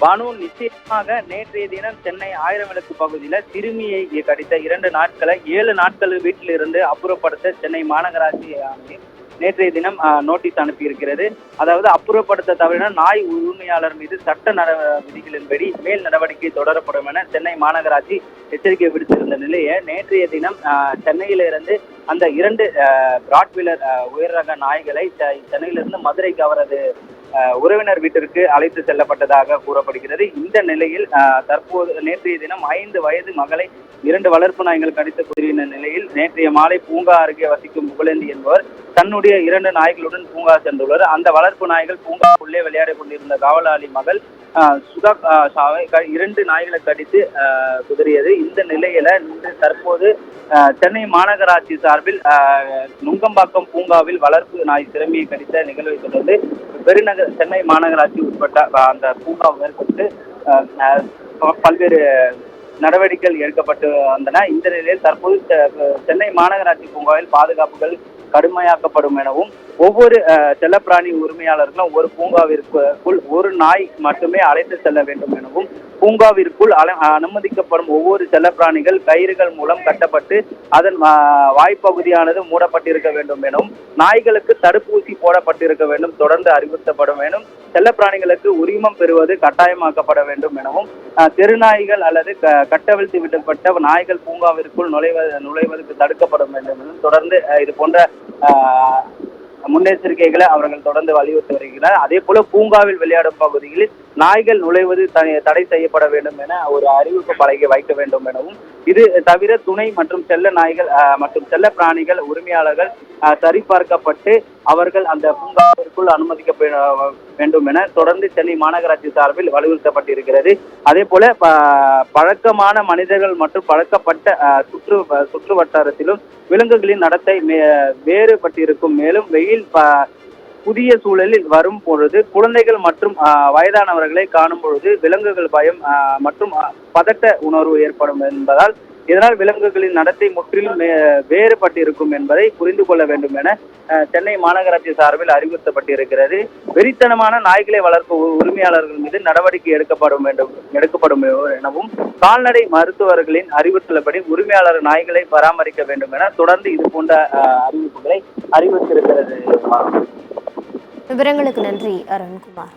பானு, நிச்சயமாக நேற்றைய தினம் சென்னை ஆயிரம் விளக்கு பகுதியில சிறுமியை கடித்த 2 நாட்களை 7 நாட்கள் வீட்டில் இருந்து அப்புறப்படுத்த சென்னை மாநகராட்சி ஆணையம் நேற்றைய தினம் நோட்டீஸ் அனுப்பியிருக்கிறது. அதாவது அப்புறப்படுத்த தவறின நாய் உரிமையாளர் மீது சட்ட விதிகளின்படி மேல் நடவடிக்கை தொடரப்படும் என சென்னை மாநகராட்சி எச்சரிக்கை விடுத்திருந்த நிலையை நேற்றைய தினம் சென்னையிலிருந்து அந்த 2 ராட்வீலர் உயர் ரக நாய்களை சென்னையிலிருந்து மதுரைக்கு அவரது உறவினர் வீட்டிற்கு அழைத்து செல்லப்பட்டதாக கூறப்படுகிறது. இந்த நிலையில் தற்போது நேற்றைய தினம் 5 வயது மகளை 2 வளர்ப்பு நாய்கள் கடித்து குதிரின நிலையில் நேற்றைய மாலை பூங்கா அருகே வசிக்கும் புகழேந்தி என்பவர் தன்னுடைய 2 நாய்களுடன் பூங்கா சென்றுள்ளார். அந்த வளர்ப்பு நாய்கள் பூங்காவுக்குள்ளே விளையாடிக் கொண்டிருந்த காவலாளி மகள் சுதா 2 நாய்களை கடித்து குதறியது. இந்த நிலையில தற்போது சென்னை மாநகராட்சி சார்பில் நுங்கம்பாக்கம் பூங்காவில் வளர்ப்பு நாய் சிறுமியை கடித்த நிகழ்வை தொடர்ந்து பெருநகர் சென்னை மாநகராட்சி உட்பட்ட அந்த பூங்கா மேற்கொண்டு பல்வேறு நடவடிக்கைகள் எடுக்கப்பட்டு வந்தன. இந்த நிலையில் தற்போது சென்னை மாநகராட்சி பூங்காவில் பாதுகாப்புகள் கடுமையாக்கப்படும் எனவும் ஒவ்வொரு செல்லப்பிராணி உரிமையாளர்களும் ஒரு பூங்காவிற்குள் ஒரு நாய் மட்டுமே அழைத்து செல்ல வேண்டும் எனவும் பூங்காவிற்குள் அனுமதிக்கப்படும் ஒவ்வொரு செல்லப்பிராணிகள் கயிறுகள் மூலம் கட்டப்பட்டு அதன் வாய்ப்பகுதியானது மூடப்பட்டிருக்க வேண்டும் எனவும் நாய்களுக்கு தடுப்பூசி போடப்பட்டிருக்க வேண்டும் தொடர்ந்து அறிவுறுத்தப்படும் எனும் செல்லப்பிராணிகளுக்கு உரிமம் பெறுவது கட்டாயமாக்கப்பட வேண்டும் எனவும் தெருநாய்கள் அல்லது கட்டவிழ்த்து விடப்பட்ட நாய்கள் பூங்காவிற்குள் நுழைவதற்கு தடுக்கப்பட வேண்டும் எனவும் தொடர்ந்து இது போன்ற முன்னெச்சரிக்கைகளை அவர்கள் தொடர்ந்து வலியுறுத்தி வருகிறார். அதே போல பூங்காவில் விளையாடும் பகுதிகளில் நாய்கள் நுழைவது தடை செய்யப்பட வேண்டும் என ஒரு அறிவிப்பு பலகை வைக்க வேண்டும் எனவும் இது தவிர துணை மற்றும் செல்ல நாய்கள் மற்றும் செல்ல பிராணிகள் உரிமையாளர்கள் சரிபார்க்கப்பட்டு அவர்கள் அந்த பூங்காவிற்குள் அனுமதிக்க வேண்டும் என தொடர்ந்து சென்னை மாநகராட்சி சார்பில் வலியுறுத்தப்பட்டிருக்கிறது. அதே போல பழக்கமான மனிதர்கள் மற்றும் பழக்கப்பட்ட சுற்று வட்டாரத்திலும் விலங்குகளின் நடத்தை வேறுபட்டிருக்கும். மேலும் வெயில் புதிய சூழலில் வரும் பொழுது குழந்தைகள் மற்றும் வயதானவர்களை காணும் பொழுது விலங்குகள் பயம் மற்றும் பதட்ட உணர்வு ஏற்படும் என்பதால் இதனால் விலங்குகளின் நடத்தை முற்றிலும் வேறுபட்டிருக்கும் என்பதை புரிந்து கொள்ள வேண்டும் என சென்னை மாநகராட்சி சார்பில் அறிவுறுத்தப்பட்டிருக்கிறது. வெறித்தனமான நாய்களை வளர்க்கும் உரிமையாளர்கள் மீது நடவடிக்கை எடுக்கப்படும் எனவும் கால்நடை மருத்துவர்களின் அறிவுறுத்தல்படி உரிமையாளர் நாய்களை பராமரிக்க வேண்டும் என தொடர்ந்து இது போன்ற அறிவிப்புகளை அறிவித்திருக்கிறது. விவரங்களுக்கு நன்றி அருண்குமார்.